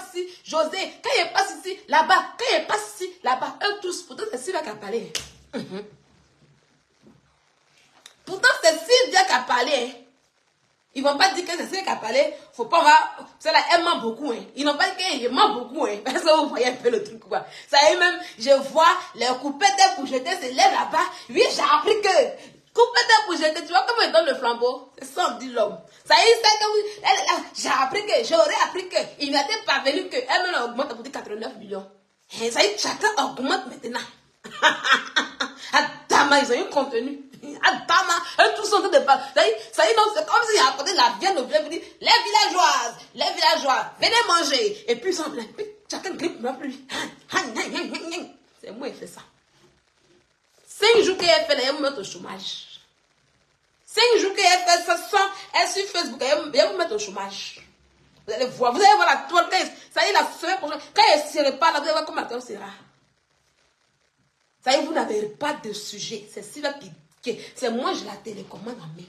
passe ici, José, quand il passe ici, là-bas, quand il passe ici, là-bas, eux tous, pourtant c'est Sylvia qui a parlé. Pourtant c'est Sylvia qui a parlé. Hein. Ils ne vont pas dire que c'est Sylvia qui a parlé, faut pas voir, c'est là, elle ment beaucoup. Hein. Ils n'ont pas dit qu'elle ment beaucoup, hein. Parce que vous voyez un peu le truc, quoi. Ça y est, même, je vois les coupettes pour jeter ses lèvres là-bas. Oui, j'ai appris que... Coupettes pour jeter, tu vois comment il donne le flambeau? C'est ça, dit l'homme. Ça y est, c'est que oui, j'ai appris que, j'aurais appris que, il n'était pas venu que, elle augmente pour 89 millions. Et ça y est, chacun augmente maintenant. Adama, ils ont eu contenu. Adama, eux tous sont en train de parler. Ça y est, non, c'est comme s'il y a apporté la viande au village, dit, les villageois, venez manger. Et puis ils sont là, chacun grippe, non plus. C'est moi qui fais ça. 5 jours qu'elle fait, elle me met au chômage. 5 jours qu'elle fait ça, elle sur Facebook, elle me met au chômage. Vous allez voir la toile, ça y est, la semaine prochaine, quand elle ne sera pas là, vous allez voir comment elle sera. Ça y est, vous n'avez pas de sujet. C'est Sylvia qui, c'est moi, je la télécommande en main.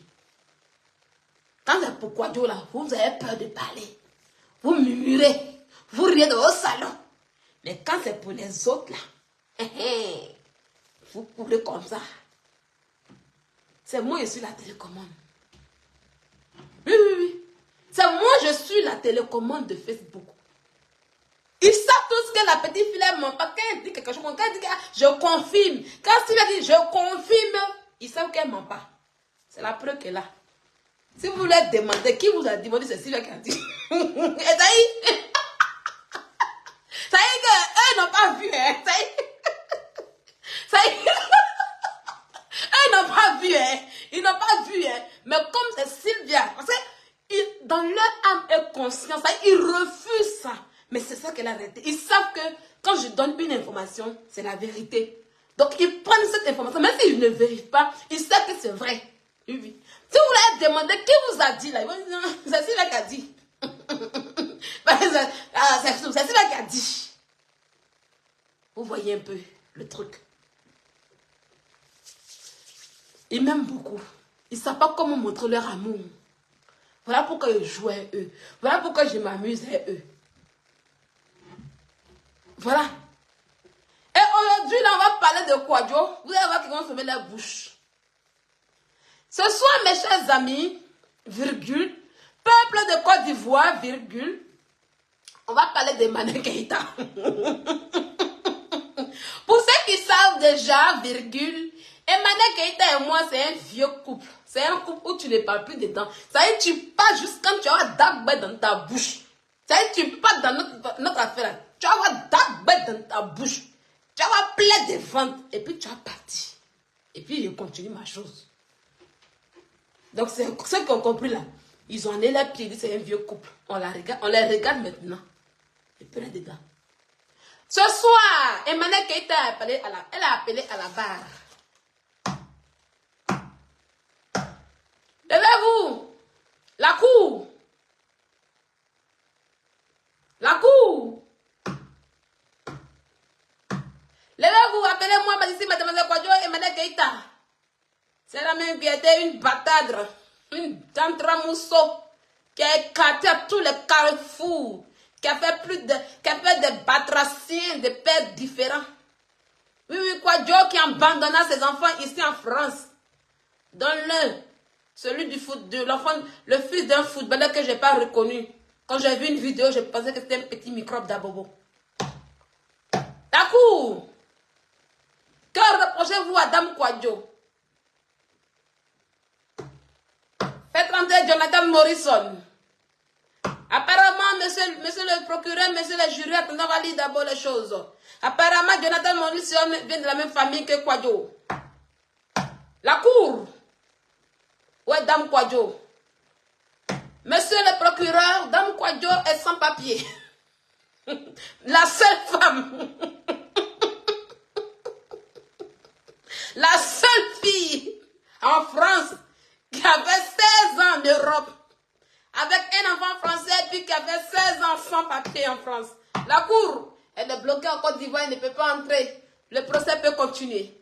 Quand c'est pourquoi Dieu là, vous avez peur de parler. Vous murmurez, vous riez dans vos salons. Mais quand c'est pour les autres là, vous courez comme ça. C'est moi, je suis la télécommande. Oui. C'est moi, je suis la télécommande de Facebook. Ils savent tous que la petite fille, elle ment pas. Quand elle dit quelque chose, quand elle dit que je confirme. Quand Sylvia dit je confirme, ils savent qu'elle ment pas. C'est la preuve qu'elle a. Si vous voulez demander qui vous a demandé, c'est Sylvia qui a dit. Et ça y est. Ça y est qu'eux n'ont pas vu. Hein. Ça y est. Eux n'ont pas vu. Hein. Ils n'ont pas vu. Hein. Mais comme c'est Sylvia, parce que dans leur âme et conscience, ils refusent ça. Mais c'est ça qu'elle a arrêté. Ils savent que quand je donne une information, c'est la vérité. Donc ils prennent cette information, même s'ils ne vérifient pas, ils savent que c'est vrai. Oui. Si vous voulez demander qui vous a dit là, ils vont dire, c'est Sylvia qui a dit. C'est Sylvia qui a dit. Vous voyez un peu le truc. Ils m'aiment beaucoup. Ils ne savent pas comment montrer leur amour. Voilà pourquoi je joue à eux. Voilà pourquoi je m'amuse à eux. Voilà. Et aujourd'hui, là, on va parler de Kwadwo. Vous allez voir qu'ils vont fermer leur bouche. Ce soir, mes chers amis, virgule, peuple de Côte d'Ivoire, virgule, on va parler d'Emmanuel Keïta. Pour ceux qui savent déjà, virgule, Emmanuel Keïta et moi, c'est un vieux couple. C'est un couple où tu ne parles plus dedans. Ça y est, tu pars juste quand tu as dark bed dans ta bouche. Ça y est, tu pars dans notre affaire là. Tu vas avoir dark bed dans ta bouche. Tu vas avoir plein de ventes. Et puis tu vas partir. Et puis je continue ma chose. Donc c'est ceux qui ont compris là. Ils ont allé la pied, ils disent c'est un vieux couple. On les regarde maintenant. Et puis là dedans. Ce soir, Emmanuel Keïta a appelé elle a appelé à la barre. Levez-vous. La cour. La cour. Levez-vous, appelez-moi, mademoiselle Kwadwo et Emmanuel Keïta. C'est la même qui était une bâtardre, une tantramousseau, qui a écarté à tous les carrefours, qui a fait des batraciens, des pères différents. Oui, Kwadwo qui abandonna ses enfants ici en France. Donne-le, celui du foot, le fils d'un footballeur que je n'ai pas reconnu. Quand j'ai vu une vidéo, je pensais que c'était un petit microbe d'Abobo. D'accord. Que reprochez-vous à Dame Kwadwo? Faites rentrer Jonathan Morrison. Apparemment, monsieur le procureur, monsieur le jury, on va lire d'abord les choses. Apparemment, Jonathan Morrison vient de la même famille que Kwadwo. La cour. Où est Dame Kwadwo? Monsieur le procureur, Dame Kwadwo est sans papier. La seule femme. La seule fille en France qui avait 16 ans en Europe, avec un enfant français, puis qui avait 16 ans sans papier en France. La cour, elle est bloquée en Côte d'Ivoire, elle ne peut pas entrer. Le procès peut continuer.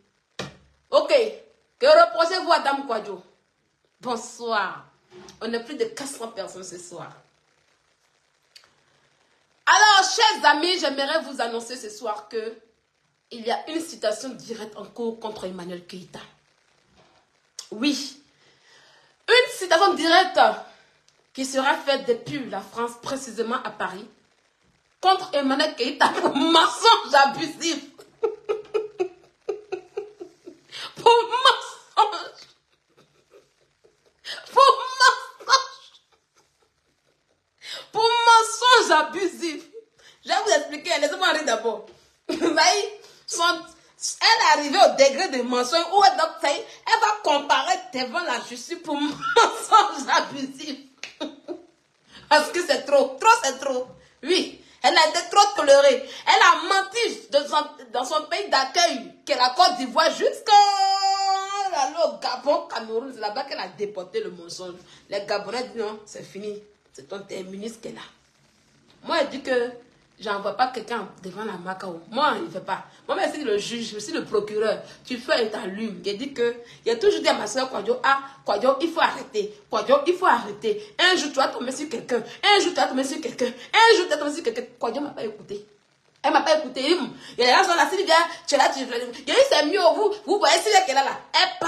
Ok. Que reprochez-vous à Dame Kwadwo? Bonsoir. On est plus de 400 personnes ce soir. Alors, chers amis, j'aimerais vous annoncer ce soir que il y a une citation directe en cours contre Emmanuel Keïta. Oui, une citation directe qui sera faite depuis la France, précisément à Paris, contre Emmanuel Keïta pour mensonge abusif. Pour mensonge. Pour mensonge. Pour mensonge abusif. Je vais vous expliquer, laissez-moi rire d'abord. Vous voyez, elle est arrivée au degré de mensonge où elle va comparer devant la justice pour mensonge abusif. Parce que c'est trop. Trop, c'est trop. Oui, elle a été trop tolérée. Elle a menti dans son pays d'accueil, qui est la Côte d'Ivoire, jusqu'à au Gabon, Cameroun. C'est là-bas qu'elle a déporté le mensonge. Les Gabonais disent non, c'est fini. C'est ton terminus qui est là. Moi, elle dit que j'envoie pas quelqu'un devant la Macao. Moi, il ne fait pas. Moi, je suis le juge, je suis le procureur. Tu fais et t'allumes. J'ai dit que, il a toujours dit à ma soeur Kwadjo, Kwadjo, il faut arrêter. Kwadjo, il faut arrêter. Un jour, tu vas tomber sur quelqu'un. Un jour, tu vas tomber sur quelqu'un. Un jour, tu vas tomber sur quelqu'un. Kwadjo m'a pas écouté. Elle m'a pas écouté. Il y a des gens là, si bien, tu es là, tu es là. Il y a eu, c'est mieux, vous voyez, si qu'elle est là. Elle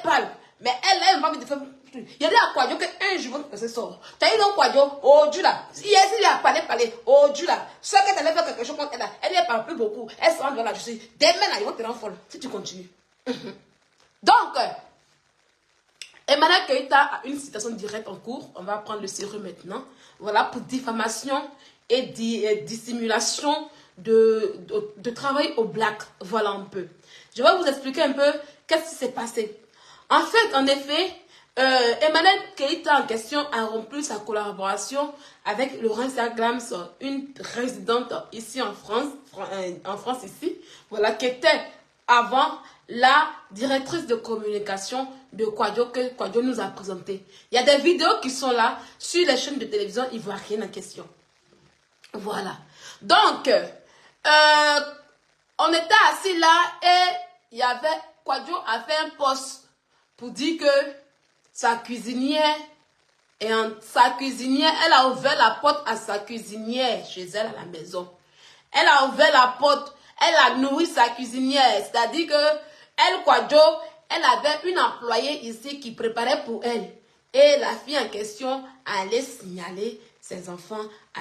parle. Mais elle m'a envie de faire. Il y a des à Kwadjo qu'un jour, ça sort. Tu as eu donc Kwadjo, oh Dieu là. Hier, il a parlé, oh Dieu là. Ce que tu allais faire quelque chose contre elle là, elle ne parle plus beaucoup. Elle se rend dans la justice. Demain là, ils vont te rendre folle si tu continues. Donc, Emmanuel Keïta a une citation directe en cours. On va prendre le sérieux maintenant. Voilà, pour diffamation et dissimulation de travail au black. Voilà un peu. Je vais vous expliquer un peu qu'est-ce qui s'est passé. En fait, en effet, Emmanuel Keïta en question a rompu sa collaboration avec Laurencia Grams, une résidente ici en France ici, voilà, qui était avant la directrice de communication de Kwadjo que Kwadjo nous a présenté. Il y a des vidéos qui sont là sur les chaînes de télévision ivoiriennes en question. Voilà. Donc, on était assis là et il y avait Kwadjo a fait un post pour dire que sa cuisinière, elle a ouvert la porte à sa cuisinière chez elle à la maison. Elle a ouvert la porte, elle a nourri sa cuisinière. C'est-à-dire que elle, Kwadjo, elle avait une employée ici qui préparait pour elle. Et la fille en question allait signaler ses enfants à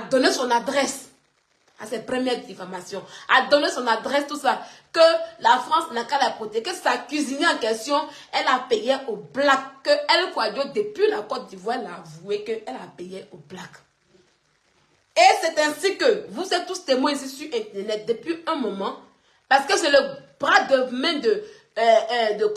donner son adresse. À ses premières diffamations, à donner son adresse, tout ça, que la France n'a qu'à la protéger, que sa cuisinière en question, elle a payé au black, que elle, Kwadjo, depuis la Côte d'Ivoire, elle a avoué qu'elle a payé au black. Et c'est ainsi que vous êtes tous témoins ici sur Internet depuis un moment, parce que c'est le bras de main de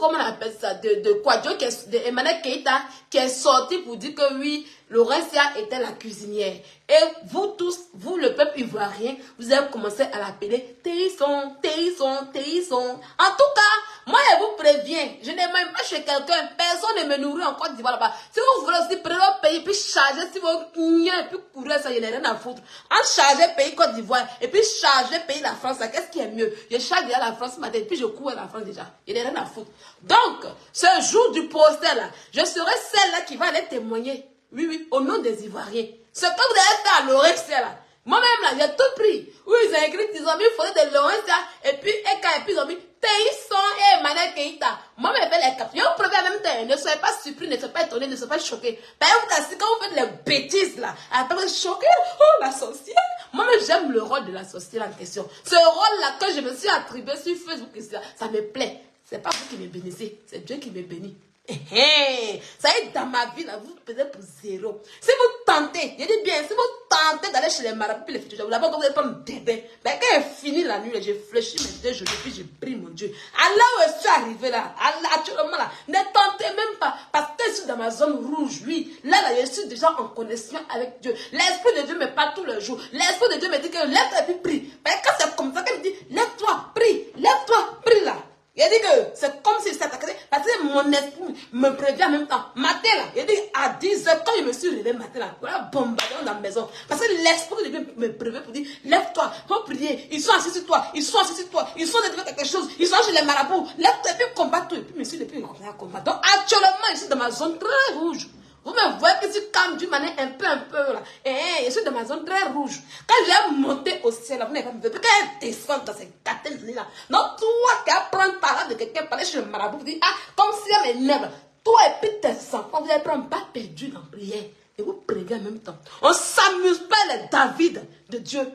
comment on appelle ça, de Kwadjo, de Emmanuel Keïta, qui est sorti pour dire que oui, Laurencia était la cuisinière. Et vous tous, vous le peuple ivoirien, vous avez commencé à l'appeler Téisson, Téisson, Téisson. En tout cas, moi je vous préviens, je n'ai même pas chez quelqu'un, personne ne me nourrit en Côte d'Ivoire là-bas. Si vous voulez aussi prendre votre pays, puis charger, si vous et puis courir, ça, il n'y a rien à foutre. En charger pays Côte d'Ivoire, et puis charger pays la France, qu'est-ce qui est mieux? Je charge déjà la France matin, puis je cours à la France déjà. Il n'y a rien à foutre. Donc, ce jour du procès là, je serai celle-là qui va aller témoigner. Oui, oui, au nom des Ivoiriens. Ce que vous avez fait à Laurencia là, moi-même là, j'ai tout pris. Oui, ils ont écrit, ils ont mis photo de Laurencia, et puis Eka, et puis ils ont mis Téisson et Emmanuel Keïta. Moi-même, je fais les captures. Je vous préviens en même temps, ne soyez pas surpris, ne soyez pas étonnés, ne soyez pas choqués. Par exemple, quand vous faites les bêtises là, après vous êtes choqués, oh la sorcière. Moi-même, j'aime le rôle de la sorcière en question. Ce rôle-là que je me suis attribué sur Facebook, ça me plaît. C'est pas vous qui me bénissez, c'est Dieu qui me bénit. Ça y est, dans ma vie, là, vous pesez pour zéro. Si vous tentez, je dis bien, si vous tentez d'aller chez les marabouts, puis les futurs, d'abord, vous allez prendre bébé. Mais quand elle finit la nuit, j'ai fléchi mes 2 jours, puis j'ai pris mon Dieu. À là où je suis arrivé, là, actuellement, là, ne tentez même pas, parce que je suis dans ma zone rouge, oui. Là, je suis déjà en connexion avec Dieu. L'Esprit de Dieu me parle tous les jours. L'Esprit de Dieu me dit que lève-toi et puis prie. Mais quand c'est comme ça qu'elle me dit, lève-toi, prie là. Il a dit que c'est comme si c'était parce que mon esprit me prévient en même temps. Matin là, il a dit à 10 h quand je me suis réveillé matin là, voilà, bombardé dans la maison. Parce que l'esprit de Dieu me prévient pour dire, lève-toi, faut prier. Ils sont assis sur toi, ils sont en train de faire quelque chose, ils sont chez les marabouts. Lève-toi et puis combat tout. Et puis, monsieur, depuis, il a combat. Donc, actuellement, je suis dans ma zone très rouge. Vous me voyez que je calme d'une manière un peu là. Et je suis dans ma zone très rouge. Quand j'ai monté au ciel, là, vous n'avez pas me quand elle descend dans ces gâteaux là. Non, toi qui apprends par là de quelqu'un, parler chez le marabout, vous dites, ah, comme si elle m'énerve. Toi et puis tes enfants, vous allez prendre pas perdu dans la prière. Et vous priez en même temps. On ne s'amuse pas les David de Dieu.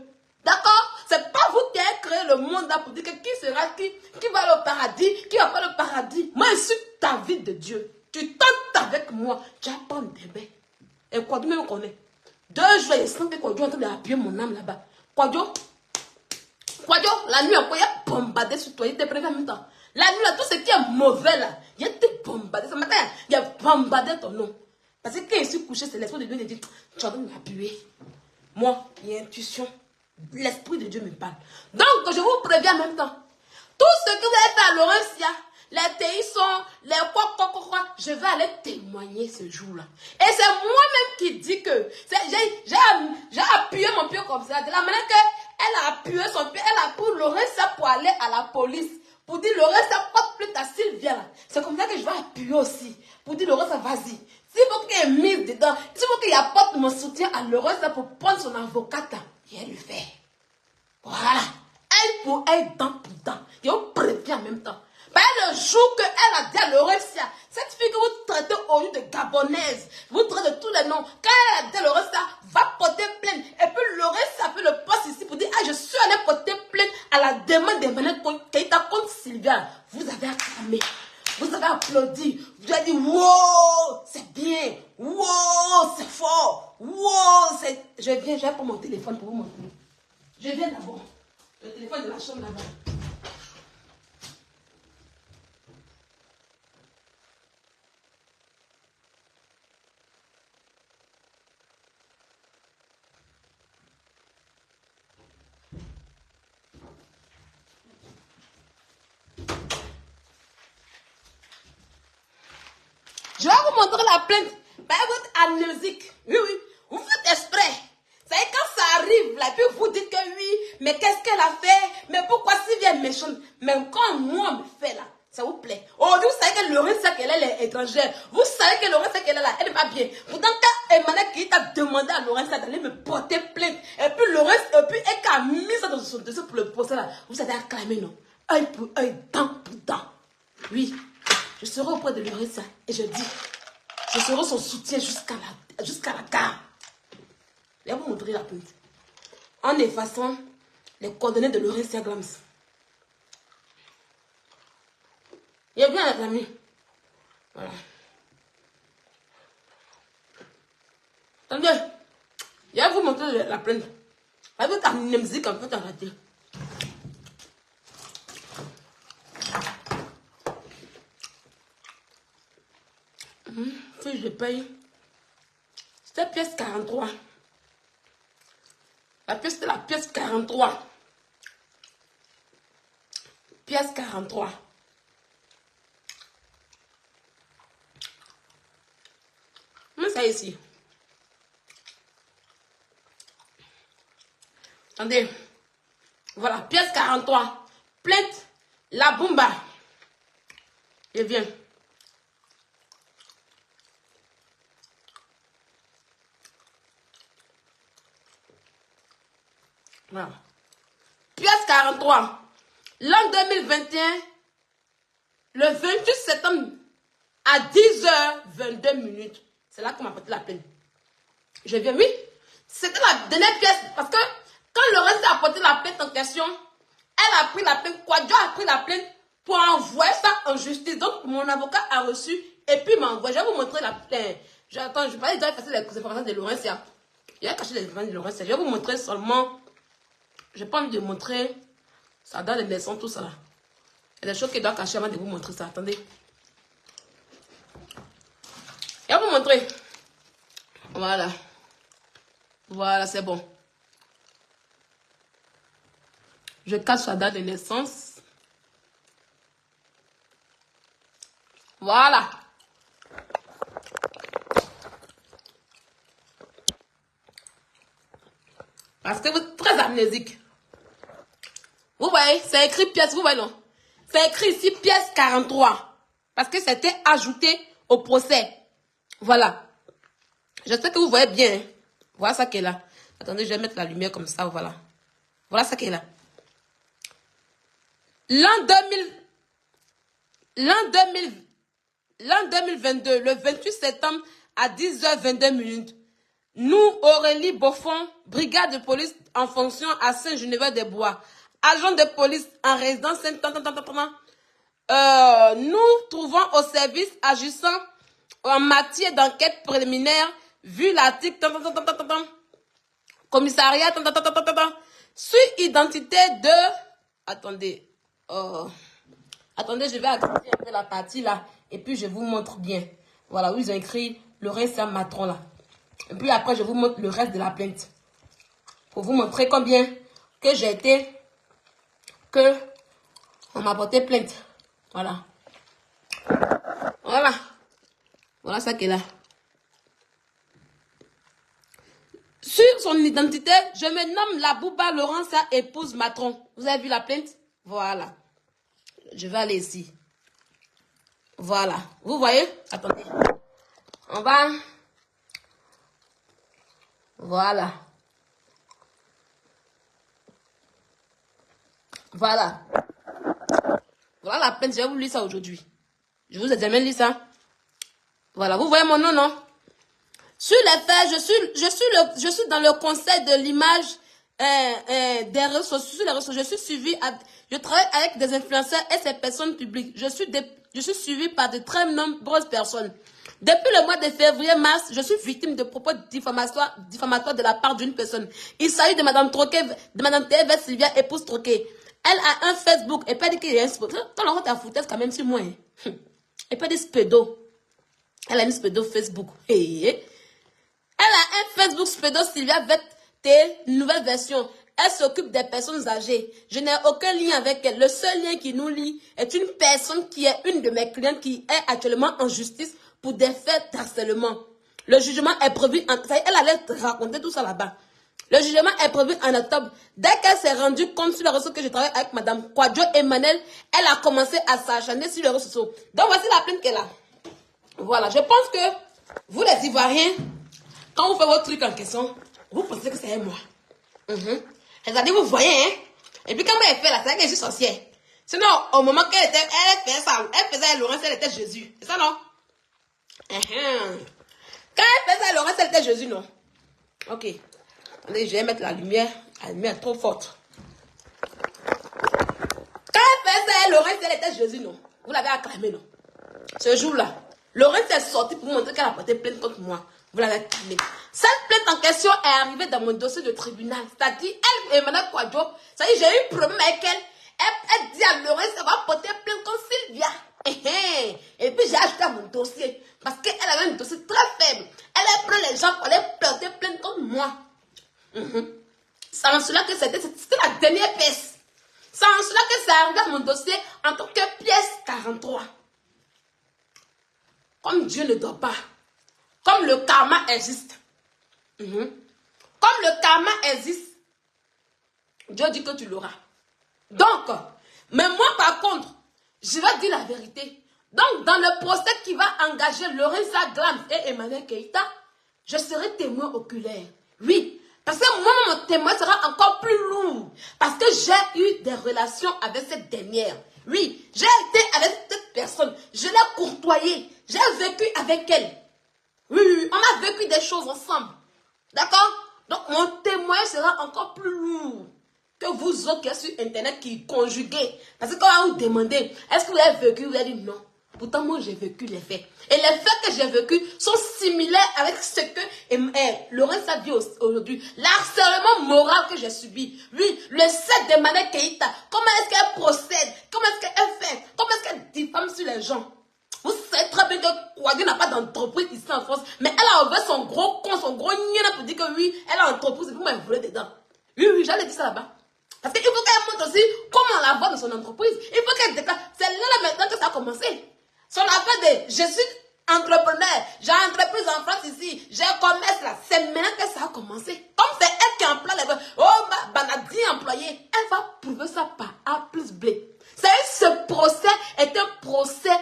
D'accord? C'est pas vous qui avez créé le monde là pour dire que qui sera qui va aller au paradis, qui va pas au paradis. Moi, je suis David de Dieu. Tu tentes avec moi, tu vas prendre des bains. Et Kwadjo même connaît. 2 jours, il sent que Kwadjo est en train d'appuyer mon âme là-bas. Kwadjo, la nuit, il a bombardé sur toi, il était prévu en même temps. La nuit, là, tout ce qui est mauvais là, il a été bombardé. Ce matin, il a bombardé ton nom. Parce que quand je suis couché, c'est l'esprit de Dieu qui dit, tu es en train de m'appuyer. Moi, il y a intuition. L'esprit de Dieu me parle. Donc, je vous préviens en même temps. Tout ce que vous avez fait à Laurentia, les TI les quoi, je vais aller témoigner ce jour-là. Et c'est moi-même qui dis que j'ai appuyé mon pied comme ça. De la manière qu'elle a appuyé son pied, elle a pris Laurentia pour aller à la police. Pour dire Laurentia, porte plus ta Sylvia là. C'est comme ça que je vais appuyer aussi. Pour dire Laurentia, vas-y. S'il faut qu'elle est mise dedans, s'il faut qu'il apporte mon soutien à Laurentia pour prendre son avocate, il le fait. Voilà. Elle pour elle, dent pour dent. Et on prévient en même temps. Le jour qu'elle a dit à Laurentia, cette fille que vous traitez au lieu de gabonaise, vous traitez de tous les noms, quand elle a dit à Laurentia, va porter plainte. Et puis Laurentia fait le poste ici pour dire, ah, je suis allée porter plainte à la demande des manettes contre Sylvia. Vous avez acclamé. Vous avez applaudi. Vous avez dit, wow, c'est bien. Wow, c'est fort. Wow, c'est... Je vais prendre mon téléphone pour vous montrer. Je viens d'abord. Le téléphone de la chambre là-bas. Je vais vous montrer la plainte. Votre amnésique. Oui. Vous faites exprès. C'est quand ça arrive là, puis vous dites que oui, mais qu'est-ce qu'elle a fait? Mais pourquoi Sylvia est méchante? Mais quand moi me fait là, ça vous plaît. Oh, vous savez que Laurentia qu'elle est étrangère. Vous savez que Laurentia qu'elle est là, elle n'est pas bien. Pourtant, quand Emmanuel qui t'a demandé à Laurentia d'aller me porter plainte, et puis Laurentia, et puis elle a mis ça dans son dossier pour le procès là, vous avez acclamé, non? Œil pour œil, dent pour dent. Oui, je serai auprès de Laurentia et je dis, je serai son soutien jusqu'à la gare. Je vais vous montrer la plainte. En effaçant les coordonnées de Laurentia Grams. Il y a bien les amis. Voilà. Attendez. Je vais vous montrer la plainte. Avec ta musique en fait en raté. Fiche de paye. C'était pièce 43. La pièce, c'était la pièce 43. Pièce 43. Mais ça ici. Attendez. Voilà, pièce 43. Plainte, la bomba. Et viens. Voilà. Pièce 43. L'an 2021, le 28 septembre, à 10h22. C'est là qu'on m'a porté la plainte. Je viens, oui. C'était la dernière pièce. Parce que quand Laurentia a porté la plainte en question, elle a pris la plainte. Kwadjo a pris la plainte pour envoyer ça en justice. Donc, mon avocat a reçu et puis m'a envoyé. Je vais vous montrer la plainte. J'attends, je vais pas déjà effacer les informations de Laurentia. Il a caché les informations de Laurentia. Je vais vous montrer seulement. Je n'ai pas envie de montrer ça dans les naissances, tout ça. Il y a des choses qu'il doit cacher avant de vous montrer ça. Attendez. Je vais vous montrer. Voilà. Voilà, c'est bon. Je cache sa date de naissance. Voilà. Parce que vous êtes très amnésique. Vous voyez, c'est écrit pièce, vous voyez non? C'est écrit ici pièce 43. Parce que c'était ajouté au procès. Voilà. J'espère que vous voyez bien. Hein. Voilà ça qui est là. Attendez, je vais mettre la lumière comme ça, voilà. Voilà ça qui est là. L'an 2022, le 28 septembre à 10h22, nous, Aurélie Beaufond, brigade de police en fonction à Saint-Geneviève-des-Bois, agent de police en résidence, nous trouvons au service agissant en matière d'enquête préliminaire, vu l'article commissariat, sur identité de... Attendez, attendez, je vais activer un peu la partie là, et puis je vous montre bien. Voilà, où ils ont écrit le reste à Matron là. Et puis après, je vous montre le reste de la plainte. Pour vous montrer combien que j'ai été, que on m'a porté plainte. Voilà. Voilà. Voilà ça qui est là. Sur son identité, je me nomme la Bouba Laurentia, épouse Matron. Vous avez vu la plainte? Voilà. Je vais aller ici. Voilà. Vous voyez? Attendez. On va... Voilà. Voilà. Voilà la plainte. Je vais vous lire ça aujourd'hui. Je vous ai jamais lu ça. Voilà. Vous voyez mon nom, non? Sur les faits, je suis dans le conseil de l'image des réseaux sociaux. Sur les réseaux sociaux, je suis suivi, je travaille avec des influenceurs et ces personnes publiques. Je suis suivi par de très nombreuses personnes. Depuis le mois de février-mars, je suis victime de propos diffamatoires de la part d'une personne. Il s'agit de Madame Troquet, de Madame TV Sylvia, épouse Troquet. Elle a un Facebook et pas dit qu'il y a un Facebook. Quand on rentre à foutaise quand même sur moi. Hein. Et pas dit spédo. Elle a une spédo Facebook. Elle a un Facebook spédo Sylvia VT, nouvelle version. Elle s'occupe des personnes âgées. Je n'ai aucun lien avec elle. Le seul lien qui nous lie est une personne qui est une de mes clientes qui est actuellement en justice pour des faits d'harcèlement. Le jugement est prévu en... Elle allait te raconter tout ça là-bas. Le jugement est prévu en octobre. Dès qu'elle s'est rendue compte sur les réseaux que je travaille avec Madame Kwadjo Emmanuel, elle a commencé à s'acharner sur les réseaux sociaux. Donc voici la plainte qu'elle a. Voilà, je pense que vous les Ivoiriens, quand vous faites votre truc en question, vous pensez que c'est moi. C'est-à-dire, vous voyez, hein? Et puis quand elle fait là, c'est qu'elle est sorcière. Sinon, au moment qu'elle faisait ça, elle faisait Laurence, elle était Jésus. C'est ça, non? Quand elle faisait Laurence, elle était Jésus, non? Ok. Attendez, je vais mettre la lumière trop forte. Quand elle faisait Laurence, elle était Jésus, non? Vous l'avez acclamé, non? Ce jour-là, Laurence est sortie pour montrer qu'elle a porté plainte contre moi. Vous l'avez acclamé. Cette plainte en question est arrivée dans mon dossier de tribunal. C'est-à-dire, elle et Mme Kwadjo, c'est-à-dire, j'ai eu un problème avec elle. Elle dit à Laurence qu'elle va porter plainte contre Sylvia. Et puis, j'ai ajouté à mon dossier. Parce qu'elle avait un dossier très faible. Elle prend les gens pour aller porter plainte contre moi. C'est en cela que c'était la dernière pièce. C'est en cela que c'est arrivé à mon dossier en tant que pièce 43. Comme Dieu ne dort pas. Comme le karma existe. Comme le karma existe, Dieu dit que tu l'auras. Donc, mais moi par contre, je vais dire la vérité. Donc, dans le procès qui va engager Lorenza Glams et Emmanuel Keïta, je serai témoin oculaire. Oui, parce que moi, mon témoin sera encore plus lourd. Parce que j'ai eu des relations avec cette dernière. Oui, j'ai été avec cette personne. Je l'ai courtoyée. J'ai vécu avec elle. Oui, on a vécu des choses ensemble. D'accord? Donc, mon témoin sera encore plus lourd que vous autres qui êtes sur Internet qui conjuguez. Parce que quand on vous demande, est-ce que vous avez vécu? Vous avez dit non. Pourtant, moi, j'ai vécu les faits. Et les faits que j'ai vécus sont similaires avec ce que Laurence a dit aujourd'hui. L'harcèlement moral que j'ai subi. Oui, le set de Mané Keïta. Comment est-ce qu'elle procède? Comment est-ce qu'elle fait? Comment est-ce qu'elle diffame sur les gens? Vous savez très bien que Kwadjo n'a pas d'entreprise ici en France. Mais elle a ouvert son gros con, son gros niana pour dire que oui, elle a une entreprise et vous m'avez volé dedans. Oui, j'allais dire ça là-bas. Parce qu'il faut qu'elle montre aussi comment la voit dans son entreprise. Il faut qu'elle déclare. C'est là maintenant que ça a commencé. Son affaire de je suis entrepreneur, j'ai une entreprise en France ici, j'ai un commerce là. C'est maintenant que ça a commencé. Comme c'est elle qui emploie les gens. Oh, ma 10 employés. Elle va prouver ça par A plus B. Ce procès est un procès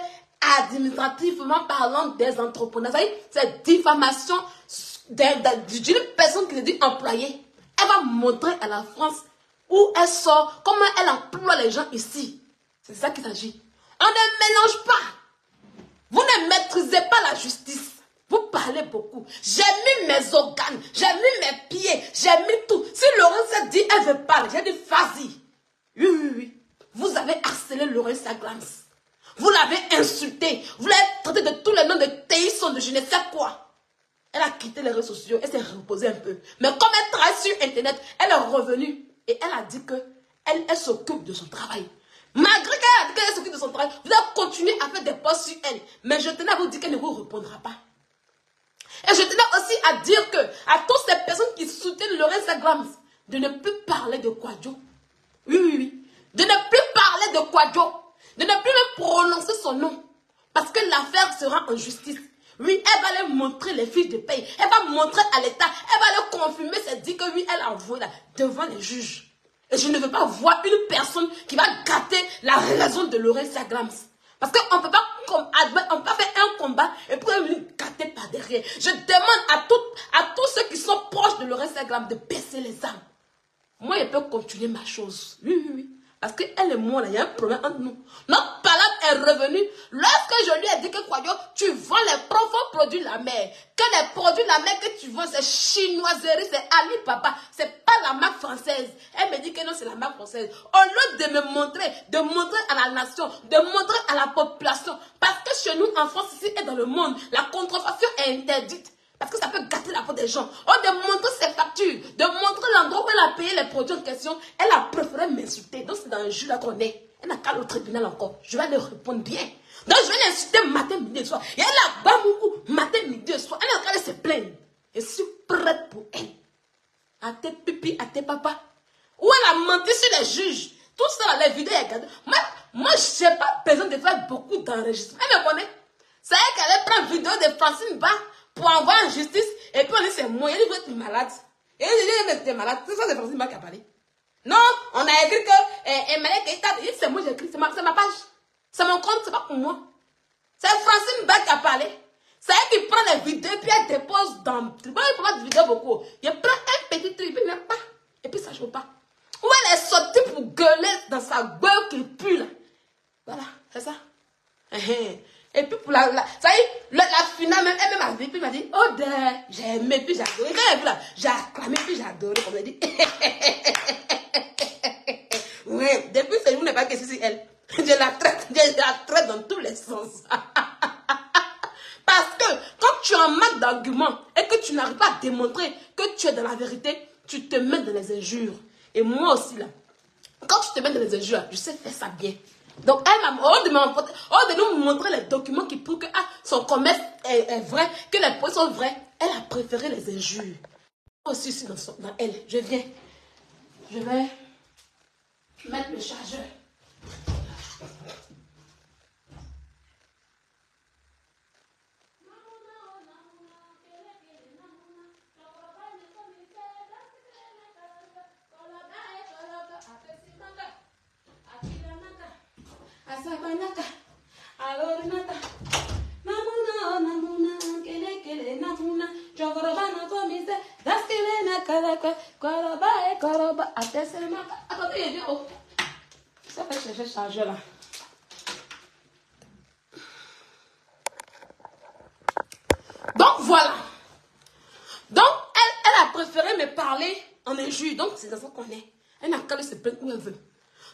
administrativement parlant des entrepreneurs. C'est diffamation d'une personne qui se dit employée. Elle va montrer à la France où elle sort, comment elle emploie les gens ici. C'est ça qu'il s'agit. On ne mélange pas. Vous ne maîtrisez pas la justice. Vous parlez beaucoup. J'ai mis mes organes, j'ai mis mes pieds, j'ai mis tout. Si Laurence a dit, elle veut parler, j'ai dit, vas-y. Oui, oui, oui. Vous avez harcelé Laurence Glams. Vous l'avez insulté. Vous l'avez traité de tous les noms de théisson, de je ne sais quoi. Elle a quitté les réseaux sociaux, elle s'est reposée un peu. Mais comme elle travaille sur Internet, elle est revenue. Et elle a dit qu'elle s'occupe de son travail. Malgré qu'elle a dit qu'elle s'occupe de son travail, vous allez continuer à faire des posts sur elle. Mais je tenais à vous dire qu'elle ne vous répondra pas. Et je tenais aussi à dire que à toutes ces personnes qui soutiennent Laurence Glams, de ne plus parler de Kouadio. Oui, oui, oui. De ne plus parler de Kouadio. De ne plus même prononcer son nom. Parce que l'affaire sera en justice. Oui, elle va leur montrer les fiches de paye. Elle va montrer à l'État. Elle va leur confirmer, c'est dit que oui, elle a envoyé là, devant les juges. Et je ne veux pas voir une personne qui va gâter la raison de Laurence Glams. Parce qu'on ne peut pas admettre, on peut pas faire un combat et puis venir gâter par derrière. Je demande à tous ceux qui sont proches de Laurence Glams de baisser les armes. Moi, je peux continuer ma chose. Oui, oui, oui. Parce qu'elle et moi, là, il y a un problème entre nous. Notre palabre est revenue lorsque je lui ai dit que Kouadio, tu vends les profonds produits de la mer. Que les produits de la mer que tu vends, c'est chinoiserie, c'est Alibaba. C'est pas la marque française. Elle me dit que non, c'est la marque française. Au lieu de me montrer, de montrer à la nation, de montrer à la population. Parce que chez nous, en France, ici et dans le monde, la contrefaçon est interdite. Parce que ça peut gâter la peau des gens. De montrer ses factures, de montrer l'endroit où elle a payé les produits en question, elle a préféré m'insulter. Donc c'est dans un jus là qu'on est. Elle n'a qu'à aller au tribunal encore. Je vais lui répondre bien. Donc je vais l'insulter matin, midi et soir. Et elle a bas mon coup, matin, midi et soir. Elle n'a qu'à aller se plaindre. Je suis prête pour elle. À tes pipi, à tes papas. Où elle a menti sur les juges. Tout ça, les vidéos, elle moi je n'ai pas besoin de faire beaucoup d'enregistrements. Elle me connaît. C'est elle qui allait prendre vidéo de Francine Ba pour envoyer en justice, et puis on dit c'est moi, il dit que tu es malade. Et il dit que tu es malade, c'est ça, c'est Francine Ba qui a parlé. Non, on a écrit que Emmanuel Keita, il dit c'est moi, j'ai écrit, c'est ma page. C'est mon compte, c'est pas pour moi. C'est Francine Ba qui a parlé. C'est elle qui prend les vidéos, puis elle dépose dans le tribunal, il prend des vidéos beaucoup. Il prend un petit truc, puis même pas. Et puis ça ne joue pas. Où elle est sortie pour gueuler dans sa gueule qui pue là. Voilà, c'est ça. Et puis pour la finale, même, elle m'a dit, puis m'a dit, oh, j'ai aimé, puis j'ai adoré. Quand elle a vu là, j'ai acclamé, puis j'ai adoré, comme elle dit. Oui, depuis ce jour, n'est pas que c'est elle. Je la traite dans tous les sens. Parce que quand tu en manques d'arguments et que tu n'arrives pas à démontrer que tu es dans la vérité, tu te mets dans les injures. Et moi aussi là, quand tu te mets dans les injures, je sais faire ça bien. Donc, elle m'a de nous montrer les documents qui prouvent que son commerce est vrai, que les points sont vrais. Elle a préféré les injures. Moi aussi, ici, dans elle, je vais mettre le chargeur. Ça fait chercher chargeur là. Donc voilà. Donc elle a préféré me parler en injure. Donc c'est dans ça qu'on est. Elle n'a qu'à se plaindre où elle veut.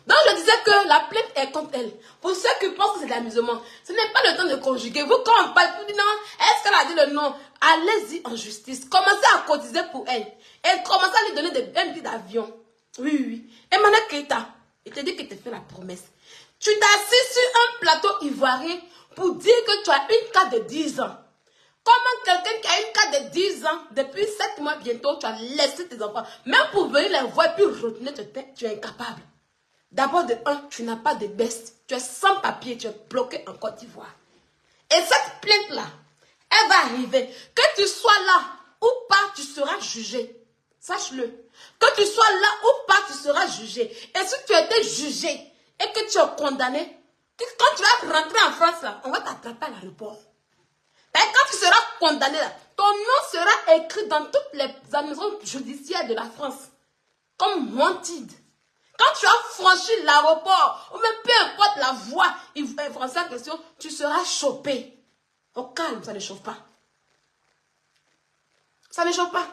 Donc je disais que la plainte est contre elle. Pour ceux qui pensent que c'est de l'amusement, ce n'est pas le temps de conjuguer. Vous, quand on parle, vous dites non, est-ce qu'elle a dit le nom? Allez-y en justice. Commencez à cotiser pour elle. Et commencez à lui donner des billets d'avion. Oui, oui, oui. Emmanuel Keita, il te dit qu'il te fait la promesse. Tu t'assis sur un plateau ivoirien pour dire que tu as une carte de 10 ans. Comment quelqu'un qui a une carte de 10 ans, depuis 7 mois bientôt, tu as laissé tes enfants, même pour venir les voir et puis retenir, tu es incapable. D'abord, de un, tu n'as pas de best. Tu es sans papier, tu es bloqué en Côte d'Ivoire. Et cette plainte-là, elle va arriver. Que tu sois là ou pas, tu seras jugé. Sache-le. Que tu sois là ou pas, tu seras jugé. Et si tu as été jugé et que tu es condamné, quand tu vas rentrer en France, là, on va t'attraper à l'aéroport. Et quand tu seras condamné, là, ton nom sera écrit dans toutes les administrations judiciaires de la France. Comme wanted. Quand tu as franchi l'aéroport, ou même peu importe la voie française en question, tu seras chopé. Au calme, ça ne chauffe pas. Ça ne chauffe pas.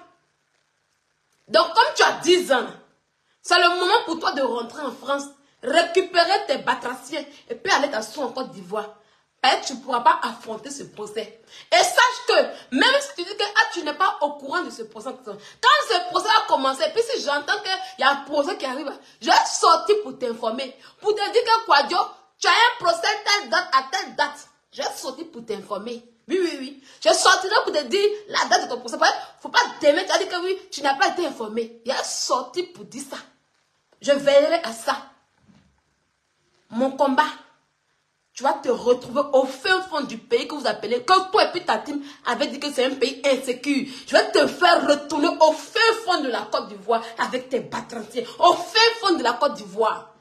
Donc, comme tu as 10 ans, c'est le moment pour toi de rentrer en France, récupérer tes batraciens et puis aller t'asseoir en Côte d'Ivoire. Tu ne pourras pas affronter ce procès. Et sache que, même si tu dis que tu n'es pas au courant de ce procès, quand ce procès a commencé, puis si j'entends qu'il y a un procès qui arrive, je vais sortir pour t'informer. Pour te dire que Kouadio, tu as un procès telle date à telle date. Je vais sortir pour t'informer. Oui. Je sortirai pour te dire la date de ton procès. Il ne faut pas t'aimer, tu as dit que oui, tu n'as pas été informé. Je vais sortir pour dire ça. Je veillerai à ça. Mon combat. Tu vas te retrouver au fin fond du pays que vous appelez, que toi et puis ta team avaient dit que c'est un pays insécure. Je vais te faire retourner au fin fond de la Côte d'Ivoire avec tes batranciers. Au fin fond de la Côte d'Ivoire.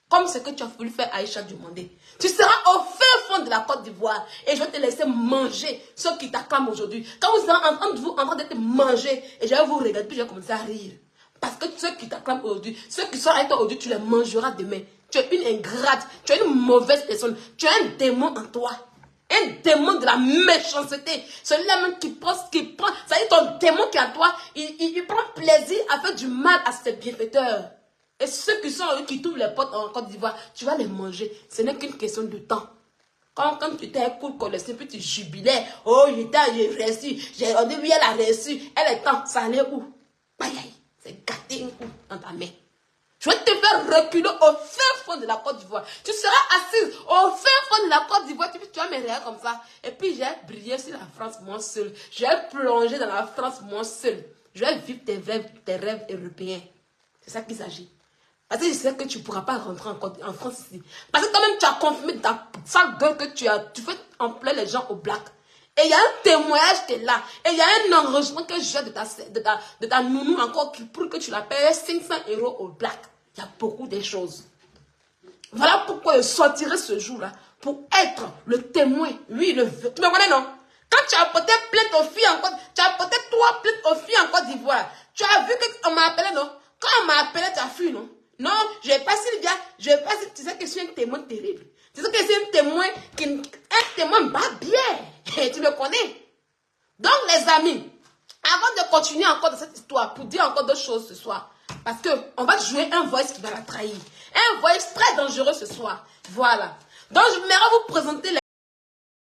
Comme ce que tu as voulu faire à Aïcha Dumondé. Tu seras au fin fond de la Côte d'Ivoire et je vais te laisser manger ceux qui t'acclament aujourd'hui. Quand vous êtes en train d'être mangé et je vais vous regarder puis je vais commencer à rire. Parce que ceux qui t'acclament aujourd'hui, ceux qui sont avec toi aujourd'hui, tu les mangeras demain. Tu es une ingrate, tu es une mauvaise personne, tu as un démon en toi. Un démon de la méchanceté. Celui-là même qui prend, ça veut dire ton démon qui est en toi, il prend plaisir à faire du mal à ses bienfaiteurs. Et ceux qui sont eux qui t'ouvrent les portes en Côte d'Ivoire, tu vas les manger. Ce n'est qu'une question de temps. Quand tu étais un cool connaisseur, puis tu jubilais, oh, j'ai reçu, on dit oui, elle a reçu, elle est temps, ça allait où? Aïe, c'est gâté un coup dans ta main. Je vais te faire reculer au fin fond de la Côte d'Ivoire. Tu seras assise au fin fond de la Côte d'Ivoire. Tu vas me regarder comme ça. Et puis, j'ai brillé sur la France, moi seul. J'ai plongé dans la France, moi seul. Je vais vivre tes rêves européens. C'est ça qu'il s'agit. Parce que je sais que tu ne pourras pas rentrer en France ici. Parce que toi-même, tu as confirmé dans ta sale gueule que tu fais employer les gens au black. Et il y a un témoignage qui est là. Et il y a un enregistrement que j'ai de ta nounou encore qui prouve que tu l'as payé 500 € au black. Il y a beaucoup de choses. Voilà pourquoi je sortirai ce jour-là. Pour être le témoin. Oui, tu me connais, non? Quand tu as porté plainte aux filles en Côte, tu as porté 3 plaintes aux filles en Côte d'Ivoire. Tu as vu qu'on m'a appelé, non? Quand on m'a appelé, tu as fui, non? Non, je vais pas si bien, tu sais que je suis un témoin terrible. Tu sais que je suis un témoin bas bien. Tu me connais. Donc, les amis, avant de continuer encore de cette histoire, pour dire encore d'autres choses ce soir, parce qu'on va jouer un voice qui va la trahir. Un voice très dangereux ce soir. Voilà. Donc, je vais vous présenter les